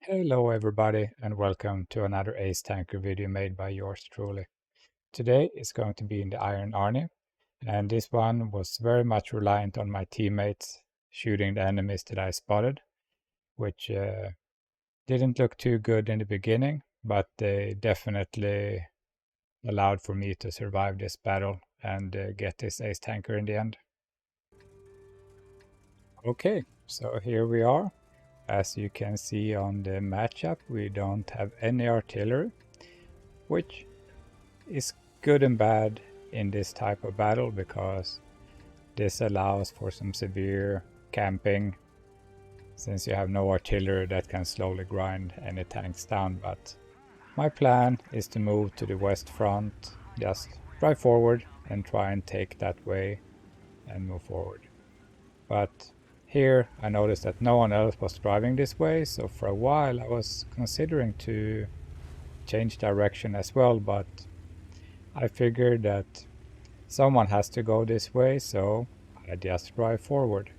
Hello everybody and welcome to another Ace Tanker video made by yours truly. Today is going to be in the Iron Arnie, and this one was very much reliant on my teammates shooting the enemies that I spotted, which didn't look too good in the beginning, but they definitely allowed for me to survive this battle and get this Ace Tanker in the end. Okay, so here we are. As you can see on the matchup, we don't have any artillery, which is good and bad in this type of battle because this allows for some severe camping since you have no artillery that can slowly grind any tanks down. But my plan is to move to the west front, just drive forward and try and take that way and move forward. But here I noticed that no one else was driving this way, so for a while I was considering to change direction as well, but I figured that someone has to go this way, so I just drive forward.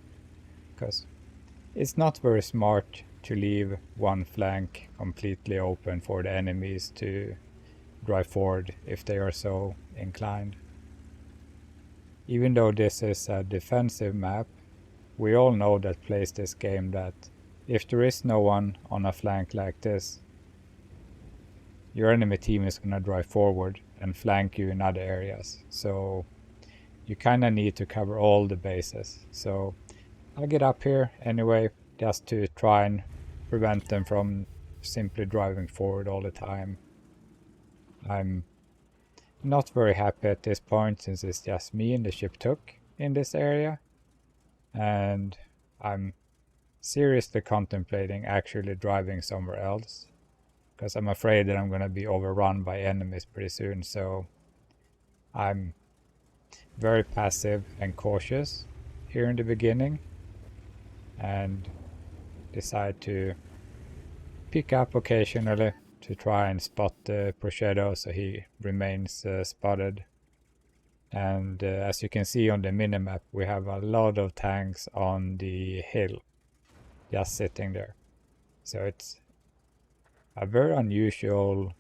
Because it's not very smart to leave one flank completely open for the enemies to drive forward if they are so inclined. Even though this is a defensive map, we all know that plays this game that if there is no one on a flank like this, your enemy team is gonna drive forward and flank you in other areas. So you kinda need to cover all the bases. So I'll get up here anyway, just to try and prevent them from simply driving forward all the time. I'm not very happy at this point since it's just me and the ship took in this area. And I'm seriously contemplating actually driving somewhere else because I'm afraid that I'm going to be overrun by enemies pretty soon. So I'm very passive and cautious here in the beginning and decide to pick up occasionally to try and spot the Prosciutto so he remains spotted. And as you can see on the minimap, we have a lot of tanks on the hill just sitting there. So it's a very unusual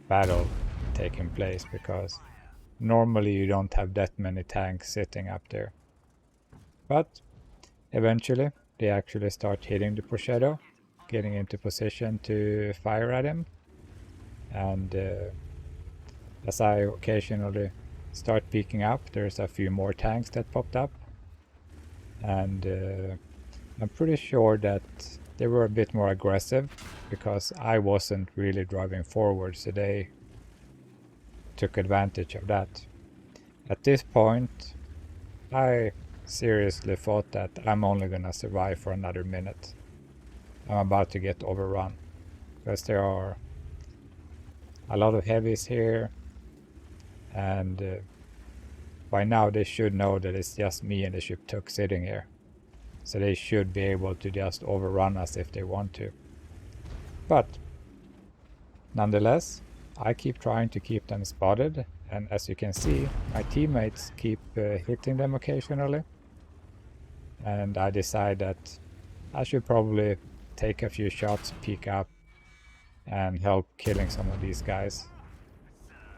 battle taking place because normally you don't have that many tanks sitting up there. But eventually they actually start hitting the Prosciutto, getting into position to fire at him. And as I occasionally start peeking up, there's a few more tanks that popped up. And I'm pretty sure that they were a bit more aggressive because I wasn't really driving forward, so they took advantage of that. At this point, I seriously thought that I'm only gonna survive for another minute. I'm about to get overrun because there are a lot of heavies here, and by now they should know that it's just me and the ship took sitting here. So they should be able to just overrun us if they want to. But nonetheless, I keep trying to keep them spotted, and as you can see, my teammates keep hitting them occasionally. And I decide that I should probably take a few shots, peek up, and help killing some of these guys,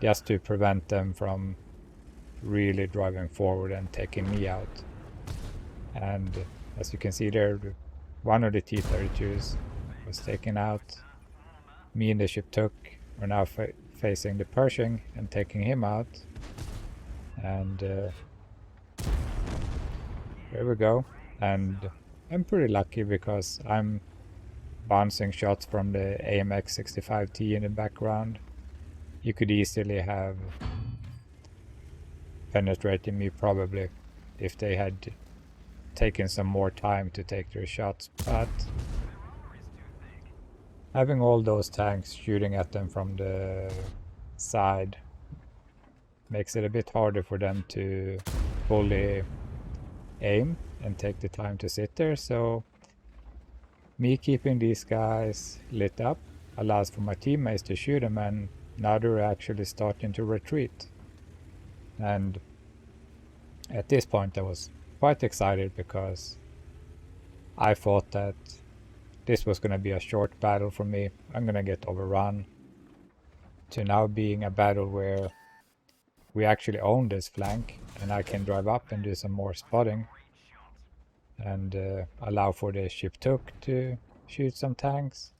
just to prevent them from really driving forward and taking me out. And as you can see there, one of the T-32s was taken out. Me and the ship took are now facing the Pershing and taking him out. And there we go. And I'm pretty lucky because I'm bouncing shots from the AMX 65T in the background. You could easily have penetrated me probably if they had taken some more time to take their shots, but having all those tanks shooting at them from the side makes it a bit harder for them to fully aim and take the time to sit there. So me keeping these guys lit up allows for my teammates to shoot them, and now they're actually starting to retreat. And at this point I was quite excited because I thought that this was gonna be a short battle for me. I'm gonna get overrun, to now being a battle where we actually own this flank and I can drive up and do some more spotting and allow for the ship took to shoot some tanks.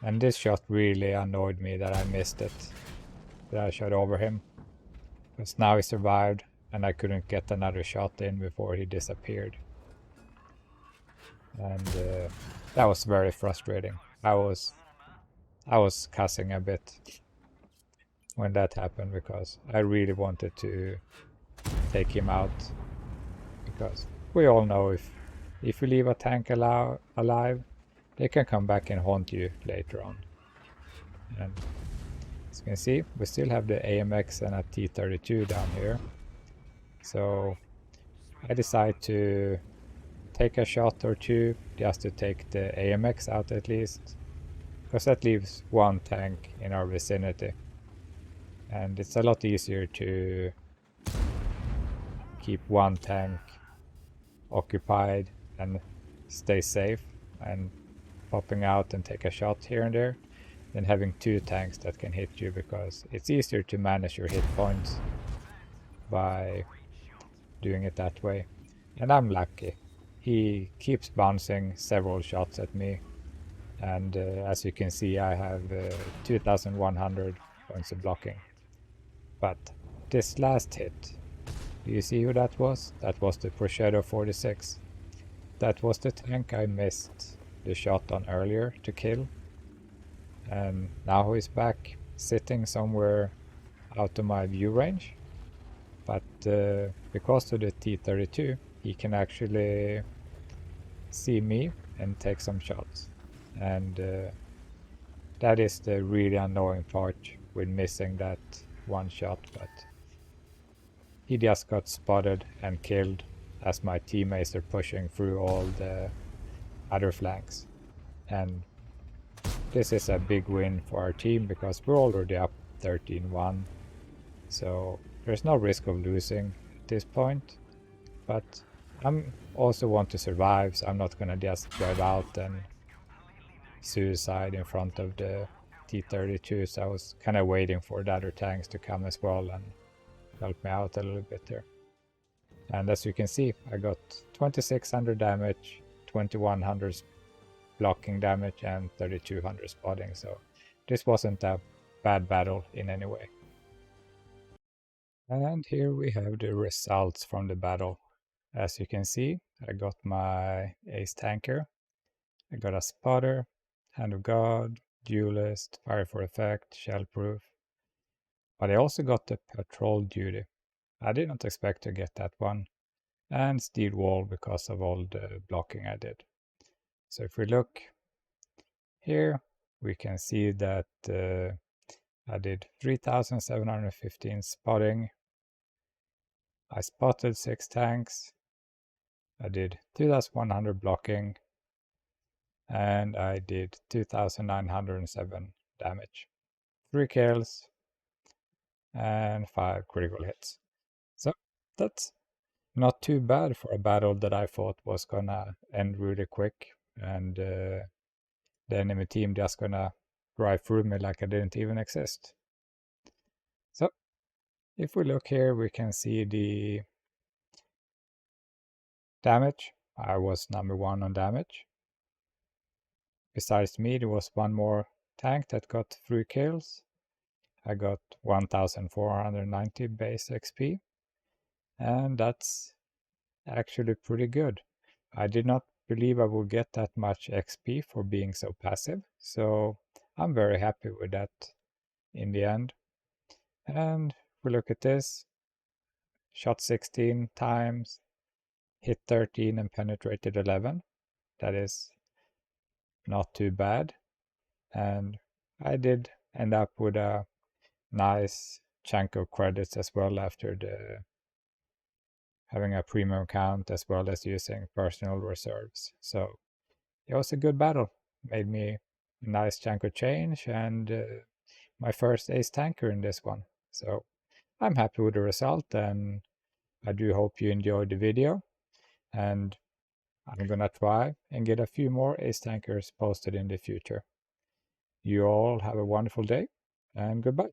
And this shot really annoyed me that I missed it, that I shot over him. Because now he survived and I couldn't get another shot in before he disappeared. And that was very frustrating. I was cussing a bit when that happened because I really wanted to take him out, because we all know if you leave a tank alive, they can come back and haunt you later on. And as you can see, we still have the AMX and a T-32 down here. So I decide to take a shot or two just to take the AMX out at least, because that leaves one tank in our vicinity. And it's a lot easier to keep one tank occupied and stay safe and popping out and take a shot here and there than having two tanks that can hit you, because it's easier to manage your hit points by doing it that way. And I'm lucky. He keeps bouncing several shots at me, and as you can see, I have 2100 points of blocking. But this last hit, do you see who that was? That was the Prosciutto 46. That was the tank I missed the shot on earlier to kill. And now he's back sitting somewhere out of my view range. But because of the T-32, he can actually see me and take some shots. And that is the really annoying part with missing that one shot. But he just got spotted and killed as my teammates are pushing through all the other flanks. And this is a big win for our team because we're already up 13-1. So there's no risk of losing at this point. But I also want to survive, so I'm not gonna just drive out and suicide in front of the T-32. So I was kind of waiting for the other tanks to come as well and help me out a little bit there. And as you can see, I got 2600 damage, 2100 blocking damage, and 3200 spotting. So this wasn't a bad battle in any way. And here we have the results from the battle. As you can see, I got my ace tanker, I got a spotter, hand of god, duelist, fire for effect, shell proof. But I also got the patrol duty. I did not expect to get that one. And steel wall because of all the blocking I did. So if we look here, we can see that I did 3715 spotting. I spotted 6 tanks. I did 2100 blocking. And I did 2907 damage. 3 kills and 5 critical hits. So that's not too bad for a battle that I thought was gonna end really quick, and the enemy team just gonna drive through me like I didn't even exist. So if we look here, we can see the damage. I was number 1 on damage. Besides me, there was one more tank that got 3 kills. I got 1490 base XP, and that's actually pretty good. I did not believe I would get that much XP for being so passive, so I'm very happy with that in the end. And if we look at this, shot 16 times, hit 13 and penetrated 11. That is not too bad. And I did end up with a nice chunk of credits as well after having a premium account as well as using personal reserves. So it was a good battle. Made me a nice chunk of change and my first ace tanker in this one. So I'm happy with the result, and I do hope you enjoyed the video. And I'm gonna try and get a few more ace tankers posted in the future. You all have a wonderful day, and goodbye.